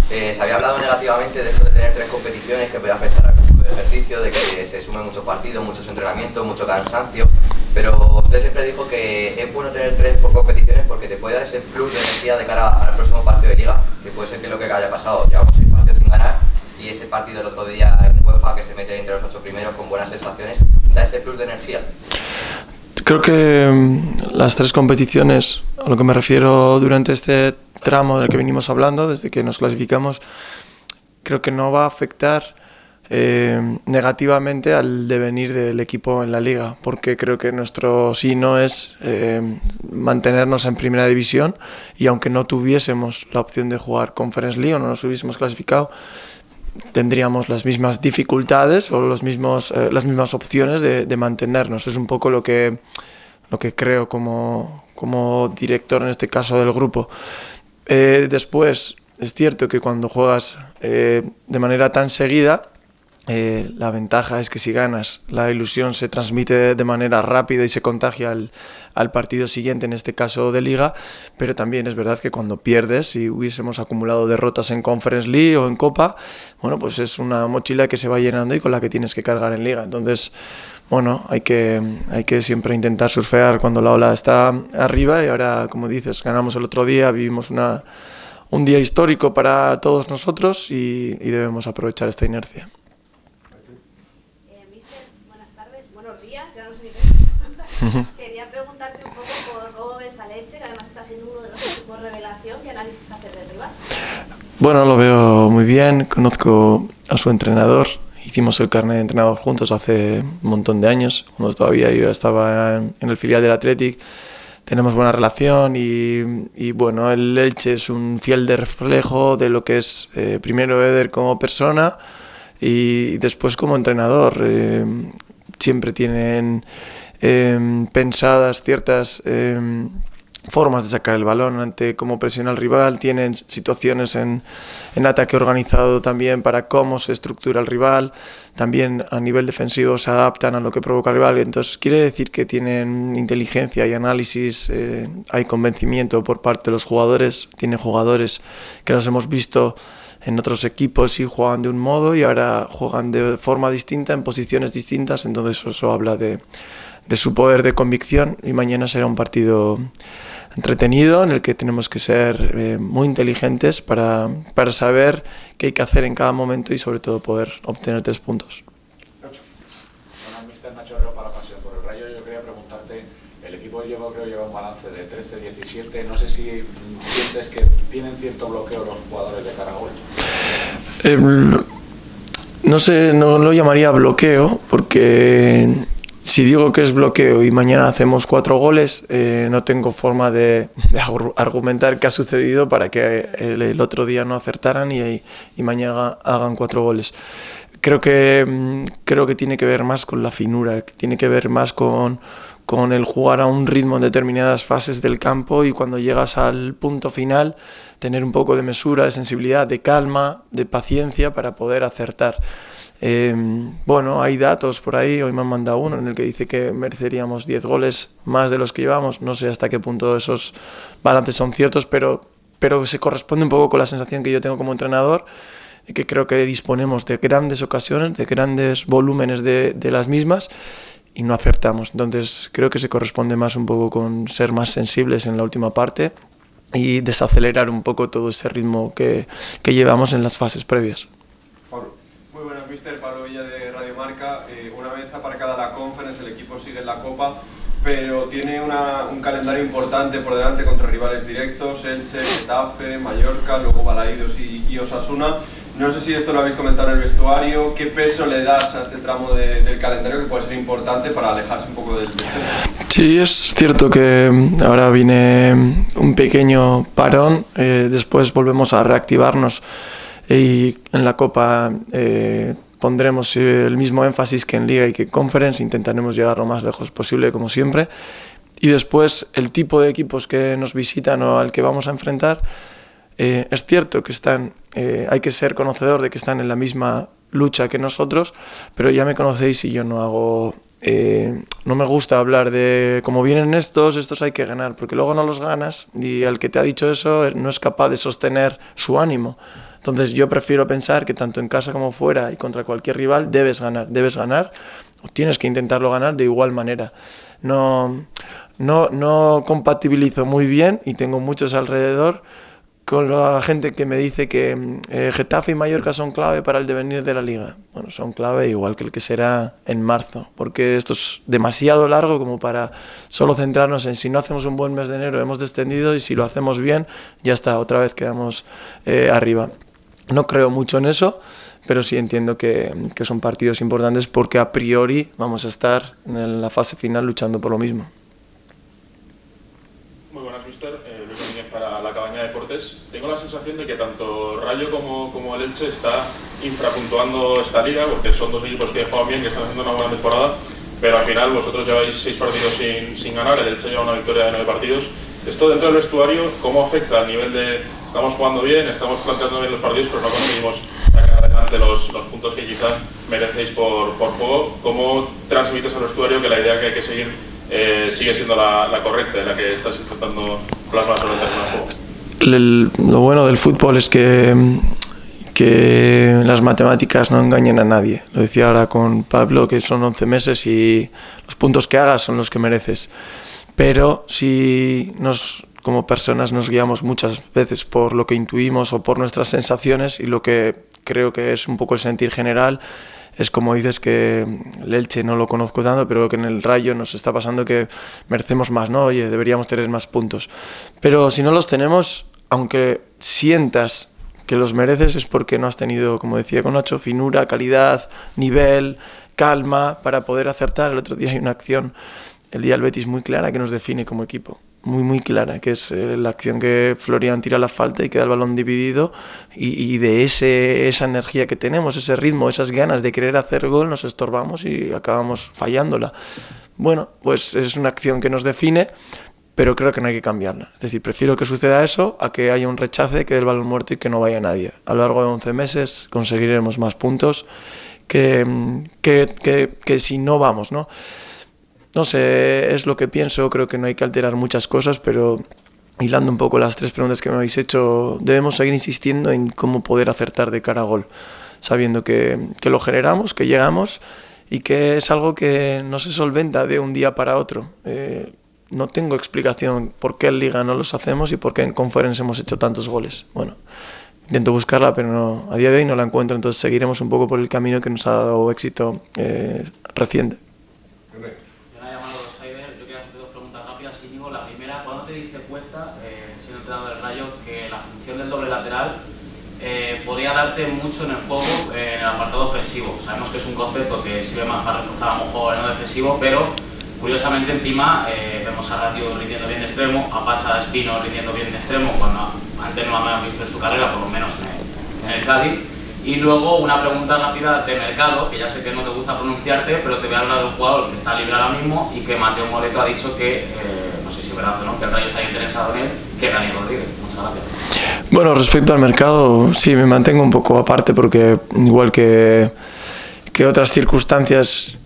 Se había hablado negativamente de esto de tener 3 competiciones, que podía afectar al ejercicio, de que se sumen muchos partidos, muchos entrenamientos, mucho cansancio, pero usted siempre dijo que es bueno tener 3 competiciones porque te puede dar ese plus de energía de cara al próximo partido de liga, que puede ser que lo que haya pasado, llevamos 6 partidos sin ganar, y ese partido del otro día en UEFA, que se mete entre los 8 primeros con buenas sensaciones, da ese plus de energía. Creo que las 3 competiciones, a lo que me refiero durante este tramo del que venimos hablando, desde que nos clasificamos, creo que no va a afectar negativamente al devenir del equipo en la liga, porque creo que nuestro sí no es mantenernos en primera división, y aunque no tuviésemos la opción de jugar Conference League o no nos hubiésemos clasificado, tendríamos las mismas dificultades o las mismas opciones de mantenernos. Es un poco lo que creo como director, en este caso, del grupo. Después, es cierto que cuando juegas de manera tan seguida, la ventaja es que si ganas, la ilusión se transmite de manera rápida y se contagia al partido siguiente, en este caso de Liga, pero también es verdad que cuando pierdes, si hubiésemos acumulado derrotas en Conference League o en Copa, bueno, pues es una mochila que se va llenando y con la que tienes que cargar en Liga. Entonces, bueno, hay que siempre intentar surfear cuando la ola está arriba, y ahora, como dices, ganamos el otro día, vivimos un día histórico para todos nosotros y debemos aprovechar esta inercia. Quería preguntarte un poco por cómo ves a Elche, que además está siendo uno de los equipos revelación. ¿Qué análisis haces del rival? Bueno, lo veo muy bien, conozco a su entrenador, hicimos el carnet de entrenador juntos hace un montón de años, cuando todavía yo estaba en el filial del Athletic. Tenemos buena relación y bueno, el Elche es un fiel reflejo de lo que es primero Eder como persona y después como entrenador. Siempre tienen pensadas ciertas formas de sacar el balón ante cómo presiona al rival, tienen situaciones en ataque organizado también para cómo se estructura el rival, también a nivel defensivo se adaptan a lo que provoca el rival, entonces quiere decir que tienen inteligencia y análisis, hay convencimiento por parte de los jugadores, tienen jugadores que los hemos visto en otros equipos y juegan de un modo y ahora juegan de forma distinta, en posiciones distintas, entonces eso habla de su poder de convicción y mañana será un partido entretenido en el que tenemos que ser muy inteligentes para saber qué hay que hacer en cada momento y sobre todo poder obtener 3 puntos. Buenas, mister Nacho Herrero para Pasión por el Rayo. Yo quería preguntarte, el equipo creo lleva un balance de 13-17, no sé si sientes que tienen cierto bloqueo los jugadores de cara a gol. No sé, no lo llamaría bloqueo porque si digo que es bloqueo y mañana hacemos 4 goles, no tengo forma de argumentar qué ha sucedido para que el otro día no acertaran y mañana hagan 4 goles. Creo que tiene que ver más con la finura, que tiene que ver más con el jugar a un ritmo en determinadas fases del campo y cuando llegas al punto final tener un poco de mesura, de sensibilidad, de calma, de paciencia para poder acertar. Bueno, hay datos por ahí, hoy me han mandado uno en el que dice que mereceríamos 10 goles más de los que llevamos, no sé hasta qué punto esos balances son ciertos, pero se corresponde un poco con la sensación que yo tengo como entrenador, y que creo que disponemos de grandes ocasiones, de grandes volúmenes de las mismas y no acertamos, entonces creo que se corresponde más un poco con ser más sensibles en la última parte y desacelerar un poco todo ese ritmo que llevamos en las fases previas. Muy buenas, mister. Pablo Villa de Radio Marca. Una vez aparcada la Conference, el equipo sigue en la Copa, pero tiene un calendario importante por delante contra rivales directos, Elche, Getafe, Mallorca, luego Balaídos y Osasuna. No sé si esto lo habéis comentado en el vestuario, ¿qué peso le das a este tramo del calendario que puede ser importante para alejarse un poco del descenso? Sí, es cierto que ahora viene un pequeño parón, después volvemos a reactivarnos y en la Copa pondremos el mismo énfasis que en Liga y que en Conference, intentaremos llegar lo más lejos posible como siempre y después el tipo de equipos que nos visitan o al que vamos a enfrentar, es cierto que hay que ser conocedor de que están en la misma lucha que nosotros, pero ya me conocéis y yo no me gusta hablar de cómo vienen estos hay que ganar, porque luego no los ganas y el que te ha dicho eso no es capaz de sostener su ánimo. Entonces yo prefiero pensar que tanto en casa como fuera y contra cualquier rival debes ganar o tienes que intentarlo ganar de igual manera. No compatibilizo muy bien, y tengo muchos alrededor, con la gente que me dice que Getafe y Mallorca son clave para el devenir de la Liga. Bueno, son clave igual que el que será en marzo, porque esto es demasiado largo como para solo centrarnos en si no hacemos un buen mes de enero hemos descendido, y si lo hacemos bien ya está, otra vez quedamos arriba. No creo mucho en eso, pero sí entiendo que son partidos importantes porque a priori vamos a estar en la fase final luchando por lo mismo. Muy buenas, mister. Luis Domínguez para La Cabaña Deportes. Tengo la sensación de que tanto Rayo como el Elche está infrapuntuando esta liga, porque son dos equipos que juegan bien, que están haciendo una buena temporada, pero al final vosotros lleváis 6 partidos sin ganar, el Elche lleva una victoria de 9 partidos. Esto dentro del vestuario, ¿cómo afecta al nivel de estamos jugando bien, estamos planteando bien los partidos, pero no conseguimos sacar adelante los puntos que quizás merecéis por juego? ¿Cómo transmites al vestuario que la idea que hay que seguir sigue siendo la correcta, la que estás intentando plasmar sobre el terreno de juego? Lo bueno del fútbol es que las matemáticas no engañan a nadie. Lo decía ahora con Pablo, que son 11 meses y los puntos que hagas son los que mereces. Pero si como personas nos guiamos muchas veces por lo que intuimos o por nuestras sensaciones, y lo que creo que es un poco el sentir general, es como dices que el Elche no lo conozco tanto, pero que en el Rayo nos está pasando que merecemos más, ¿no? Oye, deberíamos tener más puntos. Pero si no los tenemos, aunque sientas que los mereces, es porque no has tenido, como decía con Nacho, finura, calidad, nivel, calma para poder acertar. El otro día hay una acción, el día del Betis, muy clara que nos define como equipo. Muy clara, que es la acción que Florian tira la falta y queda el balón dividido, y de esa energía que tenemos, ese ritmo, esas ganas de querer hacer gol, nos estorbamos y acabamos fallándola. Bueno, pues es una acción que nos define, pero creo que no hay que cambiarla. Es decir, prefiero que suceda eso a que haya un rechace, que dé el balón muerto y que no vaya nadie. A lo largo de 11 meses conseguiremos más puntos que si no vamos, ¿no? No sé, es lo que pienso, creo que no hay que alterar muchas cosas, pero hilando un poco las 3 preguntas que me habéis hecho, debemos seguir insistiendo en cómo poder acertar de cara a gol, sabiendo que lo generamos, que llegamos y que es algo que no se solventa de un día para otro. No tengo explicación por qué en Liga no los hacemos y por qué en Conference hemos hecho tantos goles. Bueno, intento buscarla, pero no, a día de hoy no la encuentro, entonces seguiremos un poco por el camino que nos ha dado éxito reciente. Podría darte mucho en el juego, en el apartado ofensivo. Sabemos que es un concepto que sirve más para reforzar a lo mejor en lo defensivo, pero curiosamente encima vemos a Ratio rindiendo bien de extremo, a Pacha Espino rindiendo bien de extremo, cuando antes no lo habíamos visto en su carrera, por lo menos en el Cádiz. Y luego una pregunta rápida de mercado, que ya sé que no te gusta pronunciarte, pero te voy a hablar de un jugador que está libre ahora mismo y que Mateo Moreto ha dicho que, no sé si es verdad o no, que el Rayo está interesado en él, que es Dani Rodríguez. Muchas gracias. Bueno, respecto al mercado, sí, me mantengo un poco aparte porque igual que otras circunstancias,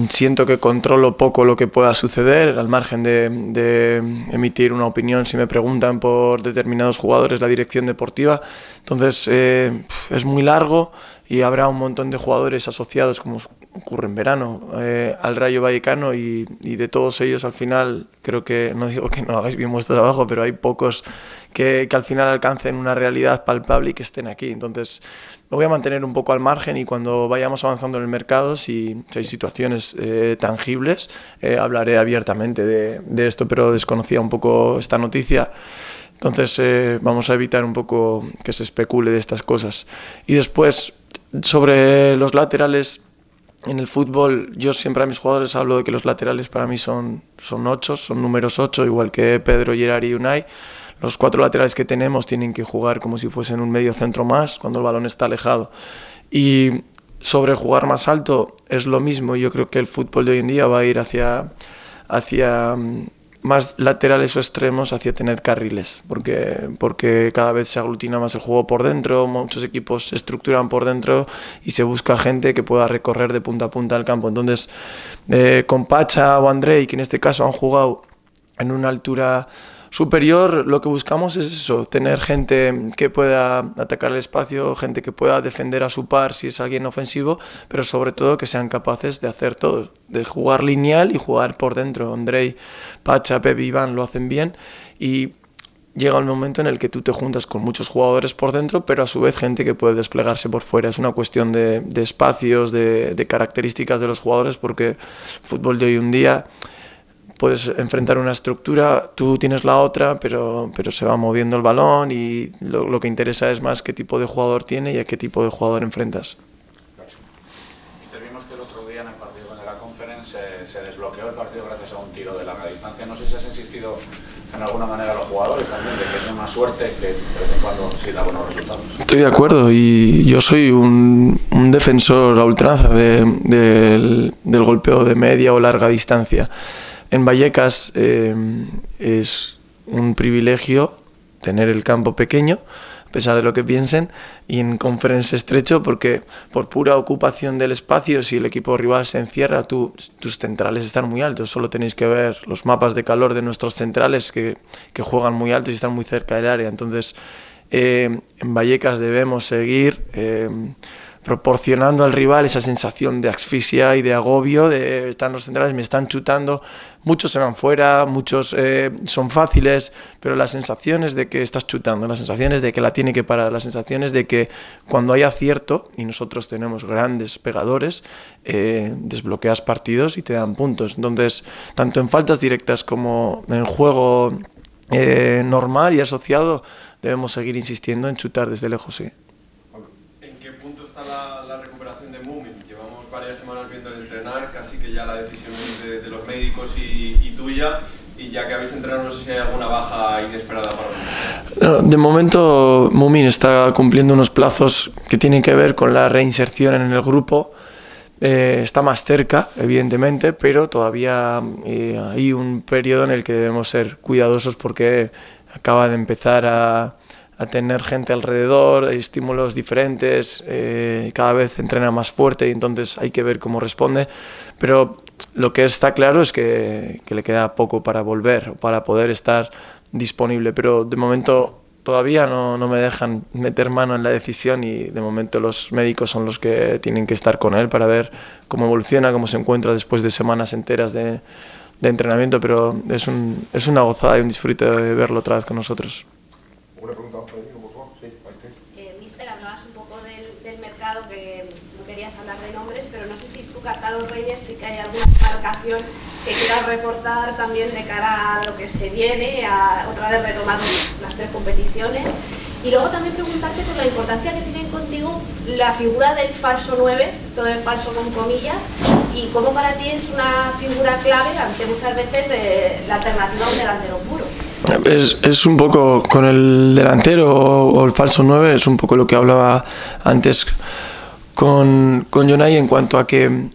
siento que controlo poco lo que pueda suceder, al margen de emitir una opinión si me preguntan por determinados jugadores, la dirección deportiva. Entonces es muy largo y habrá un montón de jugadores asociados, como ocurre en verano, al Rayo Vallecano, y de todos ellos al final, creo que, no digo que no hagáis bien vuestro trabajo, pero hay pocos que al final alcancen una realidad palpable y que estén aquí. Entonces me voy a mantener un poco al margen, y cuando vayamos avanzando en el mercado, si hay situaciones tangibles, hablaré abiertamente de esto, pero desconocía un poco esta noticia. Entonces vamos a evitar un poco que se especule de estas cosas. Y después, sobre los laterales, en el fútbol yo siempre a mis jugadores hablo de que los laterales para mí son 8, son números 8, igual que Pedro, Gerard y Unai. Los 4 laterales que tenemos tienen que jugar como si fuesen un medio centro más cuando el balón está alejado. Y sobre jugar más alto es lo mismo. Yo creo que el fútbol de hoy en día va a ir hacia más laterales o extremos, hacia tener carriles, porque cada vez se aglutina más el juego por dentro, muchos equipos se estructuran por dentro y se busca gente que pueda recorrer de punta a punta el campo. Entonces, con Pacha o Andrei, que en este caso han jugado en una altura superior, lo que buscamos es eso, tener gente que pueda atacar el espacio, gente que pueda defender a su par si es alguien ofensivo, pero sobre todo que sean capaces de hacer todo, de jugar lineal y jugar por dentro. Andrei, Pacha, Pep, Iván lo hacen bien y llega el momento en el que tú te juntas con muchos jugadores por dentro, pero a su vez gente que puede desplegarse por fuera. Es una cuestión de espacios, de características de los jugadores, porque el fútbol de hoy en día puedes enfrentar una estructura, tú tienes la otra, pero se va moviendo el balón y lo que interesa es más qué tipo de jugador tiene y a qué tipo de jugador enfrentas. Vimos que el otro día en el partido de la Conference se desbloqueó el partido gracias a un tiro de larga distancia. No sé si has insistido en alguna manera a los jugadores también, de que es más suerte que de vez en cuando sí da buenos resultados. Estoy de acuerdo y yo soy un defensor a ultranza del golpeo de media o larga distancia. En Vallecas es un privilegio tener el campo pequeño, a pesar de lo que piensen, y en Conference estrecho, porque por pura ocupación del espacio, si el equipo rival se encierra, tus centrales están muy altos. Solo tenéis que ver los mapas de calor de nuestros centrales que juegan muy altos y están muy cerca del área. Entonces, en Vallecas debemos seguir proporcionando al rival esa sensación de asfixia y de agobio, de están los centrales, me están chutando, muchos se van fuera, muchos son fáciles, pero las sensaciones de que estás chutando, las sensaciones de que la tiene que parar, las sensaciones de que cuando hay acierto, y nosotros tenemos grandes pegadores, desbloqueas partidos y te dan puntos. Entonces, tanto en faltas directas como en juego normal y asociado, debemos seguir insistiendo en chutar desde lejos, sí. La recuperación de Mumin, llevamos varias semanas viendo el entrenar, casi que ya la decisión es de los médicos y tuya, y ya que habéis entrenado no sé si hay alguna baja inesperada para vosotros. De momento Mumin está cumpliendo unos plazos que tienen que ver con la reinserción en el grupo, está más cerca evidentemente, pero todavía hay un periodo en el que debemos ser cuidadosos porque acaba de empezar a tener gente alrededor, estímulos diferentes, cada vez entrena más fuerte y entonces hay que ver cómo responde, pero lo que está claro es que le queda poco para volver, para poder estar disponible, pero de momento todavía no me dejan meter mano en la decisión y de momento los médicos son los que tienen que estar con él para ver cómo evoluciona, cómo se encuentra después de semanas enteras de entrenamiento, pero es una gozada y un disfrute de verlo otra vez con nosotros. ¿Una pregunta por favor? Sí, Mister, hablabas un poco del mercado, que no querías hablar de nombres, pero no sé si tú, Carlos Reyes, sí que hay alguna marcación que quieras reforzar también de cara a lo que se viene, a otra vez retomar las 3 competiciones. Y luego también preguntarte por la importancia que tiene contigo la figura del falso 9, esto de falso con comillas, y cómo para ti es una figura clave ante muchas veces la alternativa a un delantero puro. Es un poco con el delantero o el falso 9, es un poco lo que hablaba antes con Jonay en cuanto a que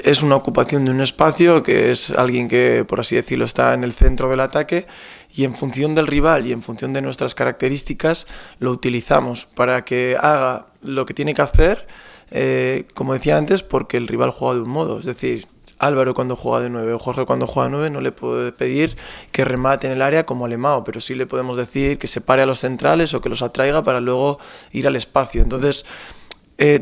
es una ocupación de un espacio, que es alguien que, por así decirlo, está en el centro del ataque y en función del rival y en función de nuestras características lo utilizamos para que haga lo que tiene que hacer, como decía antes, porque el rival juega de un modo, es decir, Álvaro cuando juega de 9 o Jorge cuando juega de 9 no le puede pedir que remate en el área como Alemão, pero sí le podemos decir que se pare a los centrales o que los atraiga para luego ir al espacio. Entonces,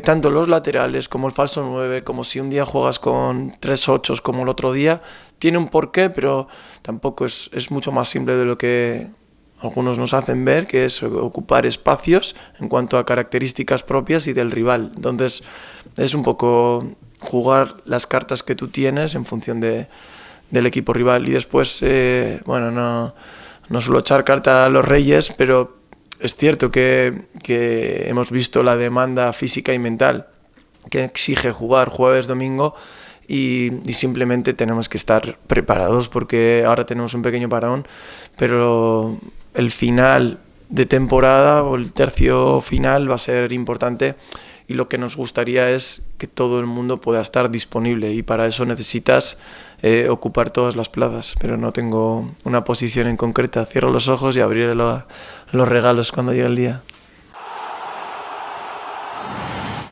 tanto los laterales como el falso 9, como si un día juegas con 3 8 como el otro día, tiene un porqué, pero tampoco es mucho más simple de lo que algunos nos hacen ver, que es ocupar espacios en cuanto a características propias y del rival. Entonces, es un poco jugar las cartas que tú tienes en función del equipo rival. Y después, bueno, no suelo echar carta a los Reyes, pero es cierto que hemos visto la demanda física y mental que exige jugar jueves, domingo, y simplemente tenemos que estar preparados porque ahora tenemos un pequeño parón, pero el final de temporada o el tercio final va a ser importante. Y lo que nos gustaría es que todo el mundo pueda estar disponible y para eso necesitas ocupar todas las plazas, pero no tengo una posición en concreta. Cierro los ojos y abriré los regalos cuando llegue el día.